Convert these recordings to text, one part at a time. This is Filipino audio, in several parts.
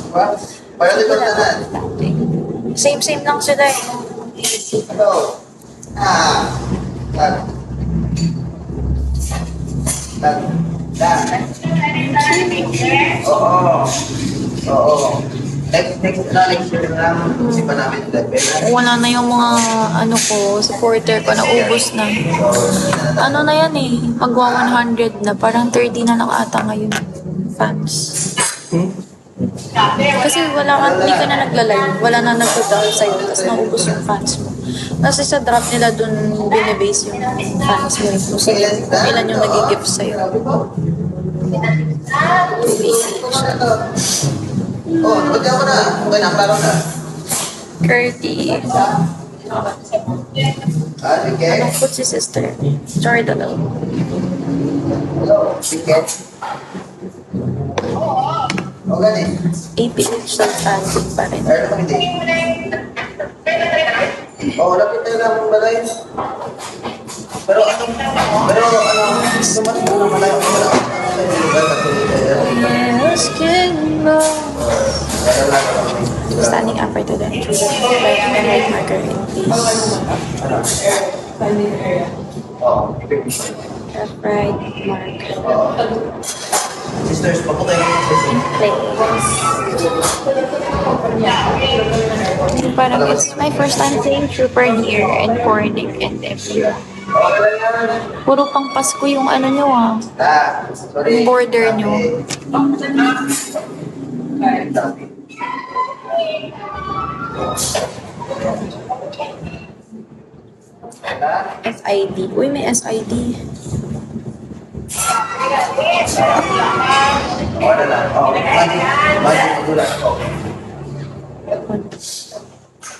Biological na na. Same lang sila eh. Hello. Tag. Oo. Next year lang. Kasi pa namin level. Wala na yung mga supporter ko, naubos na. Ano na yan eh, magwa 100 na, parang 30 na lang ata ngayon fans. Kasi hindi ka na nagla-live, wala na nagtutol sa'yo, tapos naubos yung fans mo. Kasi sa drop nila dun binibase yung fans mo, kung ilan yung nag-gift sa'yo. Nabagyan ko na. Okay na, klaro na. Curdy. Sige. Anong food si sister? Jordan. Hello, ticket. O gani. APH sa standing pa rin. Meron naman hindi. Lapit tayo lang mong balay. Pero sumalit mo na malayo ko lang. Yes, can go. Standing up for today. Right marker in please. Left right mark. Sisters, papunta yung Parang it's my first time playing Trooper here and Cornic and everywhere. Puro pang Pasko yung nyo yung border nyo. SID. Uy, may SID. Wala na. Magic magulat.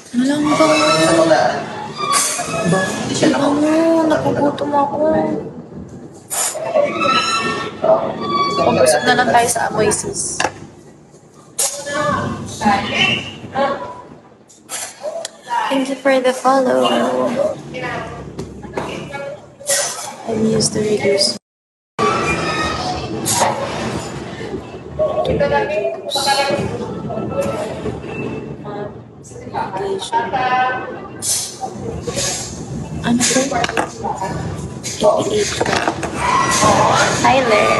Walang ba? Sa tundaan. Hindi siya Napugutom ako. Pag-usap na lang tayo sa amoy, sis. Thank you for the follow. I've used the reduce. Ano to? 88 ka. Tyler.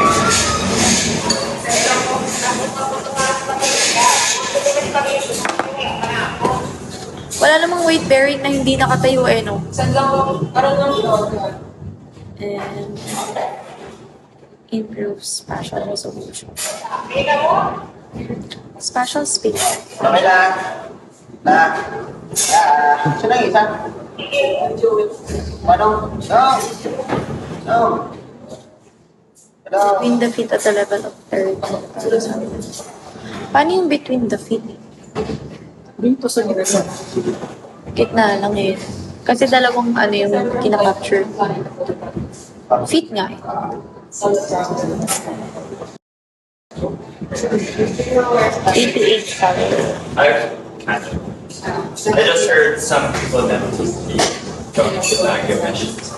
Wala namang weight bearing na hindi nakatayo no? And improve spatial resolution. Spatial space. Okay lang. Siya lang isa. Ano? No. Between the feet at the level of 30. Paano yung between the feet? Dito sa gitna. Gitna lang eh. Kasi dalawang yung kinakapture. Feet nga eh. 88 sabi. I just heard some people that going to give mentions.